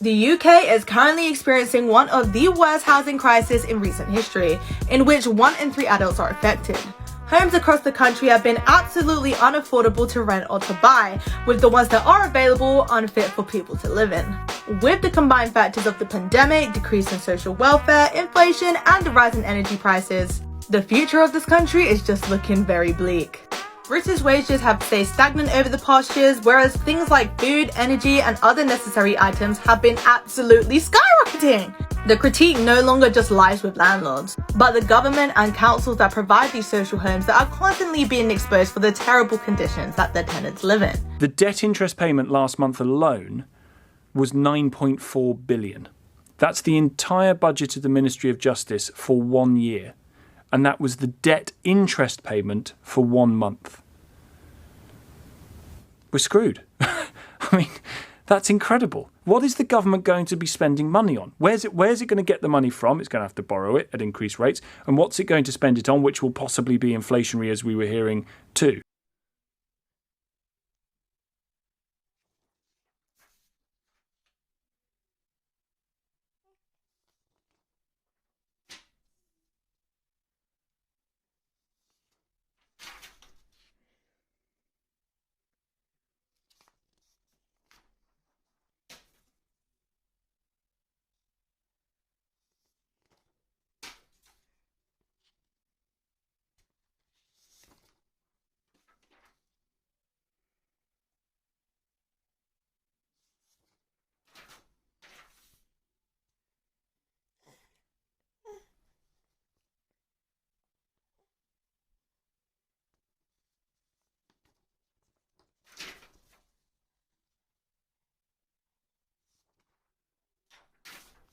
The UK is currently experiencing one of the worst housing crises in recent history, in which 1 in 3 adults are affected. Homes across the country have been absolutely unaffordable to rent or to buy, with the ones that are available unfit for people to live in. With the combined factors of the pandemic, decrease in social welfare, inflation, and the rise in energy prices, the future of this country is just looking very bleak. British wages have stayed stagnant over the past years, whereas things like food, energy, and other necessary items have been absolutely skyrocketing. The critique no longer just lies with landlords, but the government and councils that provide these social homes that are constantly being exposed for the terrible conditions that their tenants live in. The debt interest payment last month alone was 9.4 billion. That's the entire budget of the Ministry of Justice for 1 year. And that was the debt interest payment for 1 month. We're screwed. I mean, that's incredible. What is the government going to be spending money on? Where's it going to get the money from? It's going to have to borrow it at increased rates. And what's it going to spend it on, which will possibly be inflationary, as we were hearing too?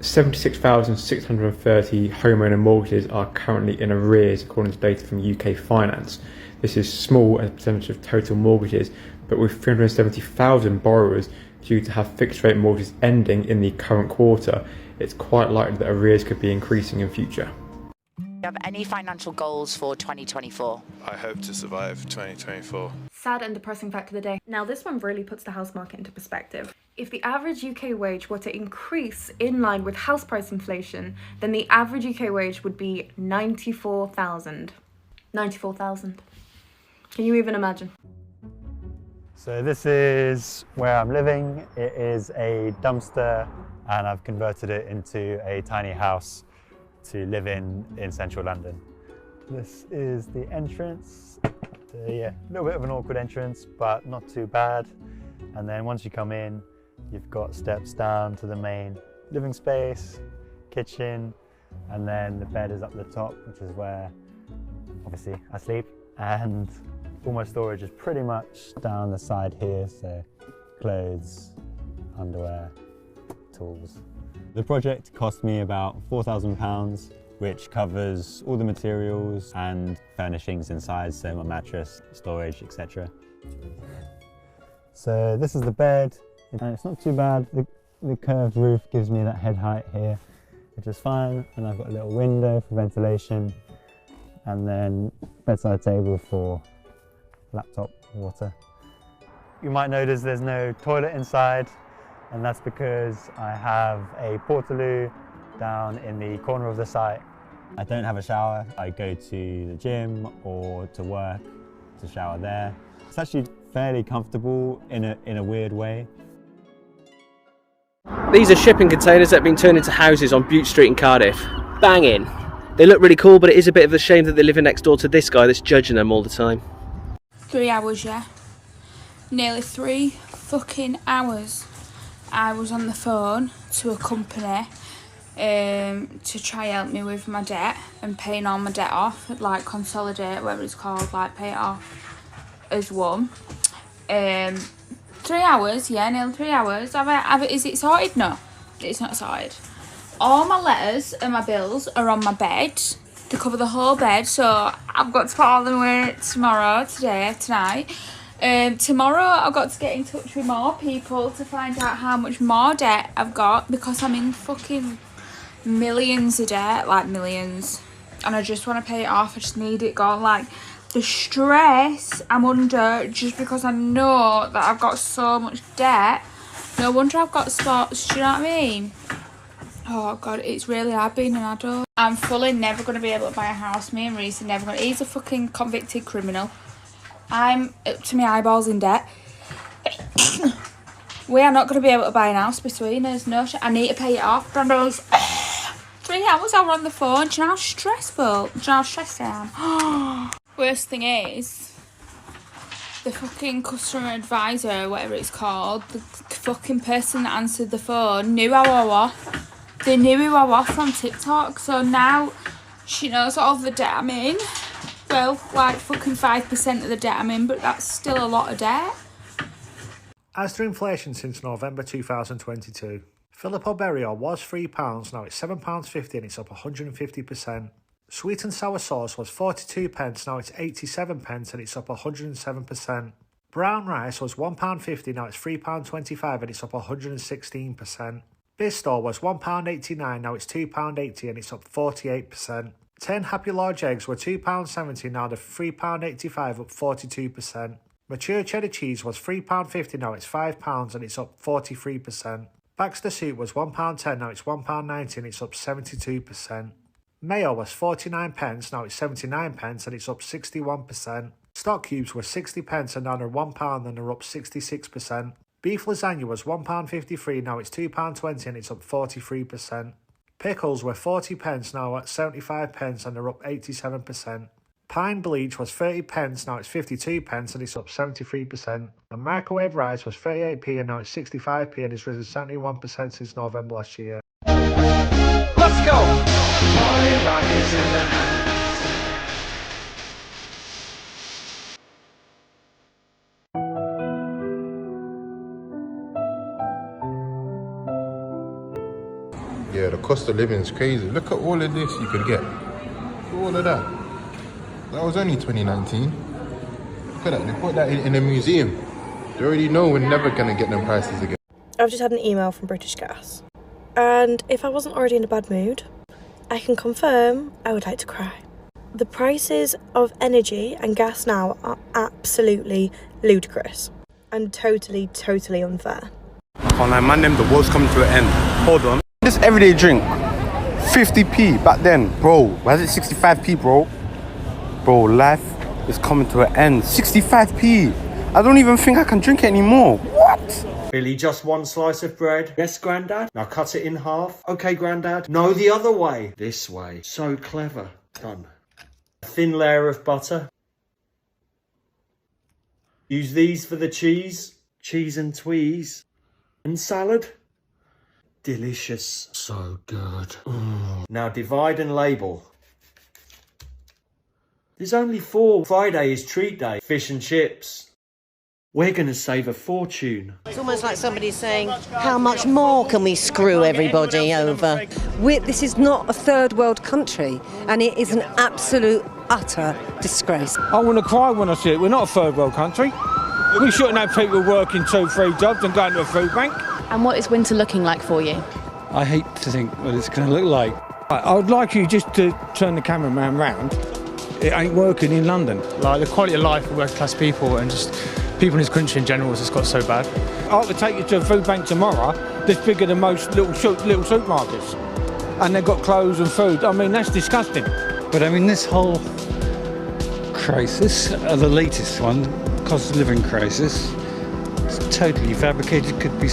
$76,630 homeowner mortgages are currently in arrears according to data from UK Finance. This is small as a percentage of total mortgages, but with 370,000 borrowers due to have fixed rate mortgages ending in the current quarter, it's quite likely that arrears could be increasing in future. Do you have any financial goals for 2024? I hope to survive 2024. Sad and depressing fact of the day. Now this one really puts the house market into perspective. If the average UK wage were to increase in line with house price inflation, then the average UK wage would be 94,000. 94,000. Can you even imagine? So this is where I'm living. It is a dumpster and I've converted it into a tiny house to live in central London. This is the entrance. So yeah, a little bit of an awkward entrance, but not too bad. And then once you come in, you've got steps down to the main living space, kitchen, and then the bed is up the top, which is where obviously I sleep. And all my storage is pretty much down the side here, so clothes, underwear, tools. The project cost me about £4,000, which covers all the materials and furnishings inside, so my mattress, storage, etc. So this is the bed, and it's not too bad. The curved roof gives me that head height here, which is fine, and I've got a little window for ventilation, and then bedside table for laptop, water. You might notice there's no toilet inside, and that's because I have a portaloo down in the corner of the site. I don't have a shower. I go to the gym or to work to shower there. It's actually fairly comfortable in a weird way. These are shipping containers that have been turned into houses on Bute Street in Cardiff. Banging. They look really cool, but it is a bit of a shame that they're living next door to this guy that's judging them all the time. 3 hours, yeah. Nearly 3 fucking hours. I was on the phone to a company to try help me with my debt and paying all my debt off, like consolidate, whatever it's called, like pay it off as one. 3 hours, yeah, nearly 3 hours. Is it sorted? No, it's not sorted. All my letters and my bills are on my bed. They cover the whole bed, so I've got to put all them away tomorrow, today, tonight. Tomorrow I've got to get in touch with more people to find out how much more debt I've got, because I'm in fucking millions of debt, like millions, and I just want to pay it off. I just need it gone. Like the stress I'm under just because I know that I've got so much debt No wonder I've got spots, do you know what I mean? Oh God, it's really hard being an adult. I'm fully never going to be able to buy a house. Me and Reese are never going to. He's a fucking convicted criminal. I'm up to my eyeballs in debt. We are not going to be able to buy a house between us. No shit. I need to pay it off. Brando's 3 hours I were on the phone. Do you know how stressful? Do you know how stressed I am? Worst thing is, the fucking customer advisor, whatever it's called, the fucking person that answered the phone knew who I was. They knew who I was from TikTok, so now she knows all of the debt I'm in. Well, like fucking 5% of the debt I'm in, but that's still a lot of debt. As to inflation since November 2022, Filippo Berrio was £3, now it's £7.50 and it's up 150%. Sweet and sour sauce was 42 pence, now it's 87 pence and it's up 107%. Brown rice was £1.50, now it's £3.25 and it's up 116%. Bisto was £1.89, now it's £2.80 and it's up 48%. 10 Happy Large eggs were £2.70, now they're £3.85, up 42%. Mature cheddar cheese was £3.50, now it's £5 and it's up 43%. Baxter soup was £1.10, now it's £1.90 and it's up 72%. Mayo was 49 pence, now it's 79 pence and it's up 61%. Stock cubes were 60 pence and now they're £1 and they're up 66%. Beef lasagna was £1.53, now it's £2.20 and it's up 43%. Pickles were 40 pence, now at 75 pence and they're up 87%. Pine bleach was 30 pence, now it's 52 pence and it's up 73%. And microwave rice was 38p and now it's 65p and it's risen 71% since November last year. Let's go! Yeah, the cost of living is crazy. Look at all of this you could get. Look at all of that. That was only 2019. Look at that, they put that in a museum. They already know we're never going to get them prices again. I've just had an email from British Gas. And if I wasn't already in a bad mood, I can confirm I would like to cry. The prices of energy and gas now are absolutely ludicrous and totally unfair. Oh no, man, the world's coming to an end. Hold on. This everyday drink, 50p back then. Bro, why is it 65p, bro? Bro, life is coming to an end. 65p. I don't even think I can drink it anymore. What? Really, just one slice of bread? Yes, Grandad? Now cut it in half. Okay, Grandad. No, the other way. This way. So clever. Done. A thin layer of butter. Use these for the cheese. Cheese and tweeze. And salad. Delicious. So good. Now divide and label. There's only 4. Friday is treat day. Fish and chips. We're going to save a fortune. It's almost like somebody's saying, how much more can we screw everybody over? This is not a third world country, and it is an absolute, utter disgrace. I want to cry when I see it. We're not a third world country. We shouldn't have people working 2-3 jobs and going to a food bank. And what is winter looking like for you? I hate to think what it's going to look like. I would like you just to turn the cameraman round. It ain't working in London. Like the quality of life for working class people and just people in this country in general has just got so bad. I could take you to a food bank tomorrow that's bigger than most little supermarkets. And they've got clothes and food. I mean, that's disgusting. But I mean, this whole crisis, the latest one, cost of living crisis, it's totally fabricated, could be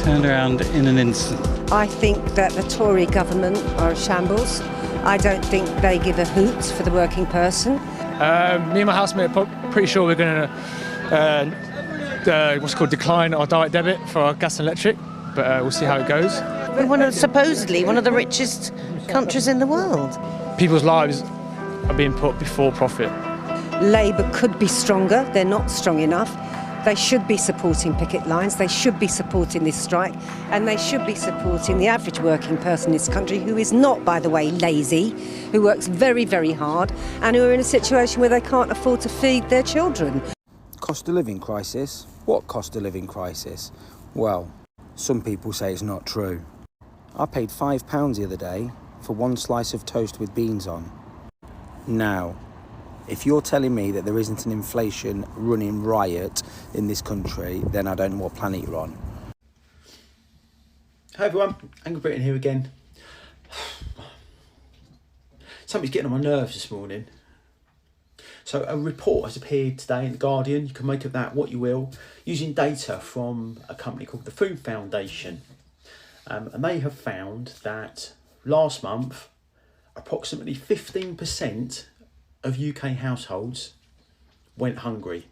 turned around in an instant. I think that the Tory government are a shambles. I don't think they give a hoot for the working person. Me and my housemate are pretty sure we're going to decline our direct debit for our gas and electric, but we'll see how it goes. We're supposedly one of the richest countries in the world. People's lives are being put before profit. Labour could be stronger. They're not strong enough. They should be supporting picket lines, they should be supporting this strike, and they should be supporting the average working person in this country who is not, by the way, lazy, who works very, very hard, and who are in a situation where they can't afford to feed their children. Cost of living crisis? What cost of living crisis? Well, some people say it's not true. I paid £5 the other day for one slice of toast with beans on. Now, if you're telling me that there isn't an inflation running riot in this country, then I don't know what planet you're on. Hi everyone, Angry Britain here again. Something's getting on my nerves this morning. So a report has appeared today in The Guardian, you can make of that what you will, using data from a company called the Food Foundation. And they have found that last month, approximately 15% of UK households went hungry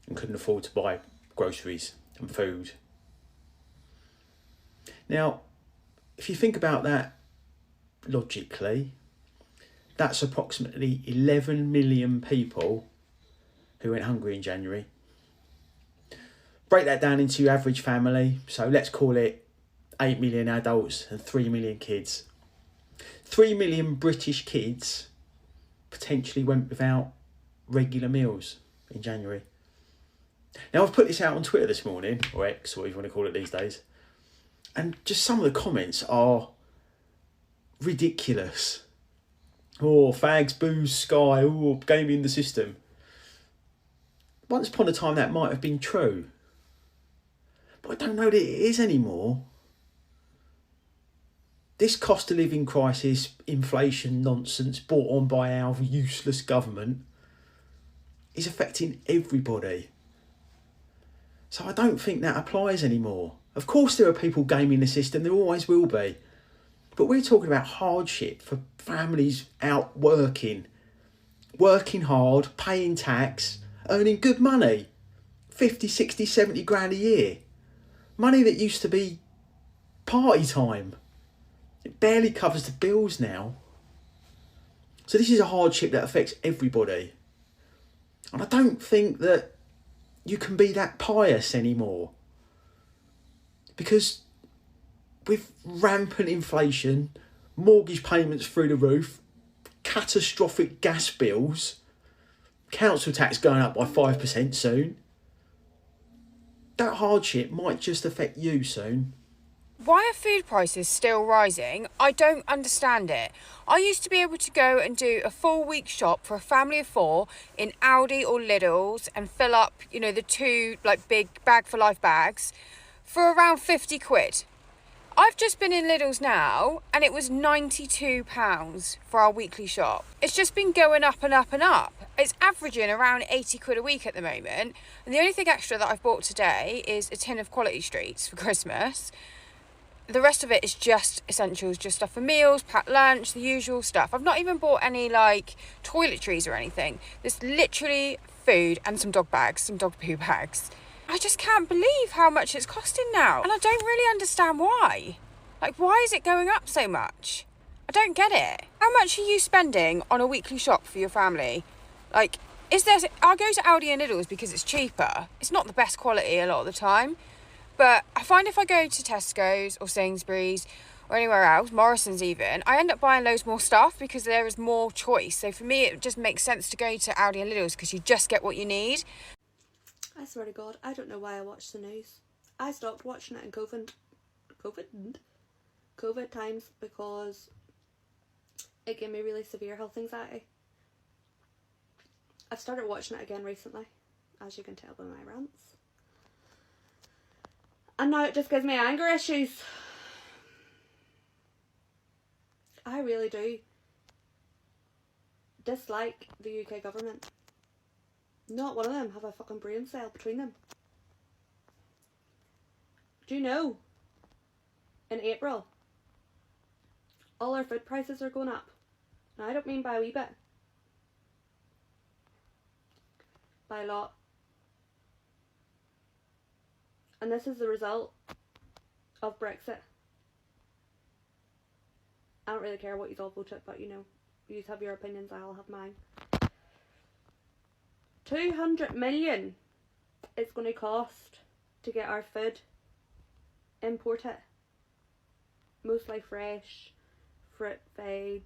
and couldn't afford to buy groceries and food. Now, if you think about that logically, that's approximately 11 million people who went hungry in January. Break that down into your average family, so let's call it 8 million adults and 3 million kids. 3 million British kids potentially went without regular meals in January. Now, I've put this out on Twitter this morning, or X, or whatever you want to call it these days, and just some of the comments are ridiculous. Oh, fags, booze, Sky, oh, gaming the system. Once upon a time that might have been true, but I don't know that it is anymore. This cost of living crisis, inflation nonsense brought on by our useless government is affecting everybody. So I don't think that applies anymore. Of course there are people gaming the system, there always will be. But we're talking about hardship for families out working hard, paying tax, earning good money, 50, 60, 70 grand a year. Money that used to be party time. It barely covers the bills now. So this is a hardship that affects everybody. And I don't think that you can be that pious anymore. Because with rampant inflation, mortgage payments through the roof, catastrophic gas bills, council tax going up by 5% soon, that hardship might just affect you soon. Why are food prices still rising? I don't understand it. I used to be able to go and do a full week shop for a family of 4 in Aldi or Lidl's and fill up, the 2 big bag for life bags for around 50 quid. I've just been in Lidl's now and it was £92 for our weekly shop. It's just been going up and up and up. It's averaging around 80 quid a week at the moment. And the only thing extra that I've bought today is a tin of Quality Streets for Christmas. The rest of it is just essentials, just stuff for meals, packed lunch, the usual stuff. I've not even bought any toiletries or anything. There's literally food and some dog bags, some dog poo bags. I just can't believe how much it's costing now. And I don't really understand why. Why is it going up so much? I don't get it. How much are you spending on a weekly shop for your family? I go to Aldi and Lidl's because it's cheaper. It's not the best quality a lot of the time. But I find if I go to Tesco's or Sainsbury's or anywhere else, Morrison's even, I end up buying loads more stuff because there is more choice. So for me, it just makes sense to go to Aldi and Lidl's because you just get what you need. I swear to God, I don't know why I watch the news. I stopped watching it in COVID times because it gave me really severe health anxiety. I've started watching it again recently, as you can tell by my rants. And now it just gives me anger issues. I really do dislike the UK government. Not one of them have a fucking brain cell between them. Do you know, in April, all our food prices are going up. Now I don't mean by a wee bit. By a lot. And this is the result of Brexit. I don't really care what you all voted, but you have your opinions, I'll have mine. 200 million it's going to cost to get our food imported. Mostly fresh, fruit, veg,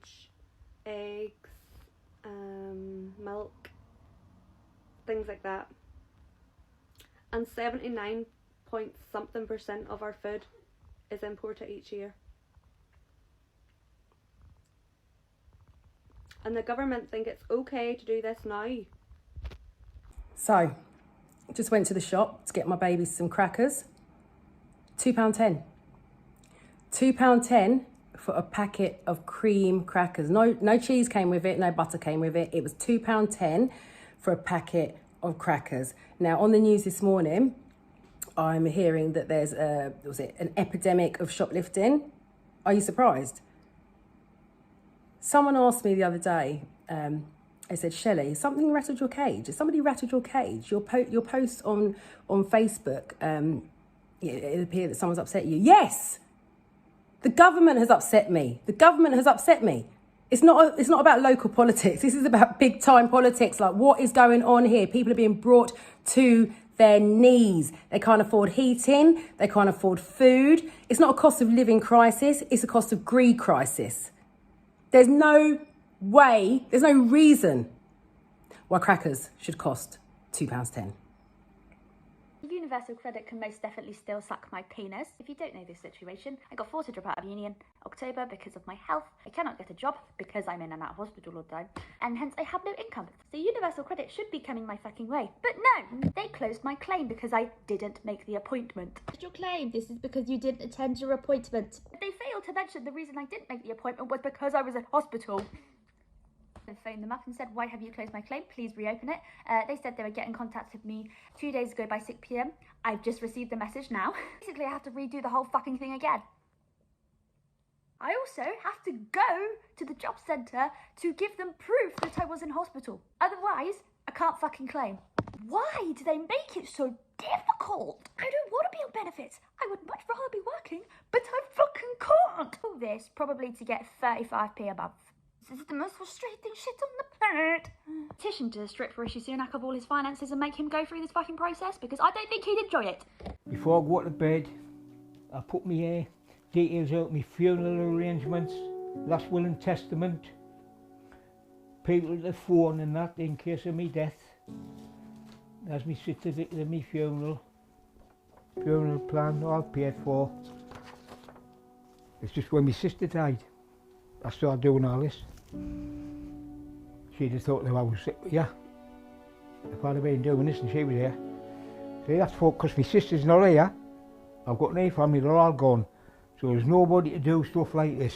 eggs, milk, things like that. And 79% of our food is imported each year. And the government think it's okay to do this now. So, just went to the shop to get my baby some crackers. £2.10. £2.10 for a packet of cream crackers. No cheese came with it, no butter came with it. It was £2.10 for a packet of crackers. Now, on the news this morning, I'm hearing that there's an epidemic of shoplifting. Are you surprised? Someone asked me the other day, they said, Shelley, something rattled your cage. Has somebody rattled your cage? Your post on Facebook, it appeared that someone's upset you. Yes! The government has upset me. The government has upset me. It's not about local politics. This is about big time politics. Like, what is going on here? People are being brought to their knees. They can't afford heating. They can't afford food. It's not a cost of living crisis. It's a cost of greed crisis. There's no way, there's no reason why crackers should cost £2.10. Universal credit can most definitely still suck my penis. If you don't know this situation, I got forced to drop out of uni in October because of my health. I cannot get a job because I'm in and out of hospital all the time, and hence I have no income. So universal credit should be coming my fucking way. But no, they closed my claim because I didn't make the appointment. What's your claim? This is because you didn't attend your appointment. But they failed to mention the reason I didn't make the appointment was because I was in hospital. I phoned them up and said, why have you closed my claim? Please reopen it. They said they would get in contact with me 2 days ago by 6 p.m. I've just received the message now. Basically, I have to redo the whole fucking thing again. I also have to go to the job centre to give them proof that I was in hospital. Otherwise, I can't fucking claim. Why do they make it so difficult? I don't want to be on benefits. I would much rather be working, but I fucking can't. All this probably to get 35p a month. This is the most frustrating shit on the planet. Petition to strip Rishi Sunak of all his finances and make him go through this fucking process because I don't think he'd enjoy it. Before I go to bed, I put my details out, my funeral arrangements, last will and testament, people to the phone and that in case of me death. There's my certificate of my funeral plan, all paid for. It's just when my sister died, I started doing all this. She'd have thought that I was sick, yeah. If I'd have been doing this and she was here. See, that's because my sister's not here. I've got no family, they're all gone. So there's nobody to do stuff like this.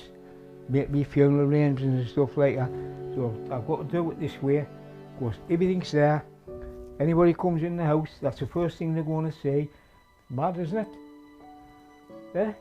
Make me funeral arrangements and stuff like that. So I've got to do it this way, because everything's there. Anybody comes in the house, that's the first thing they're going to say. Mad, isn't it? Yeah?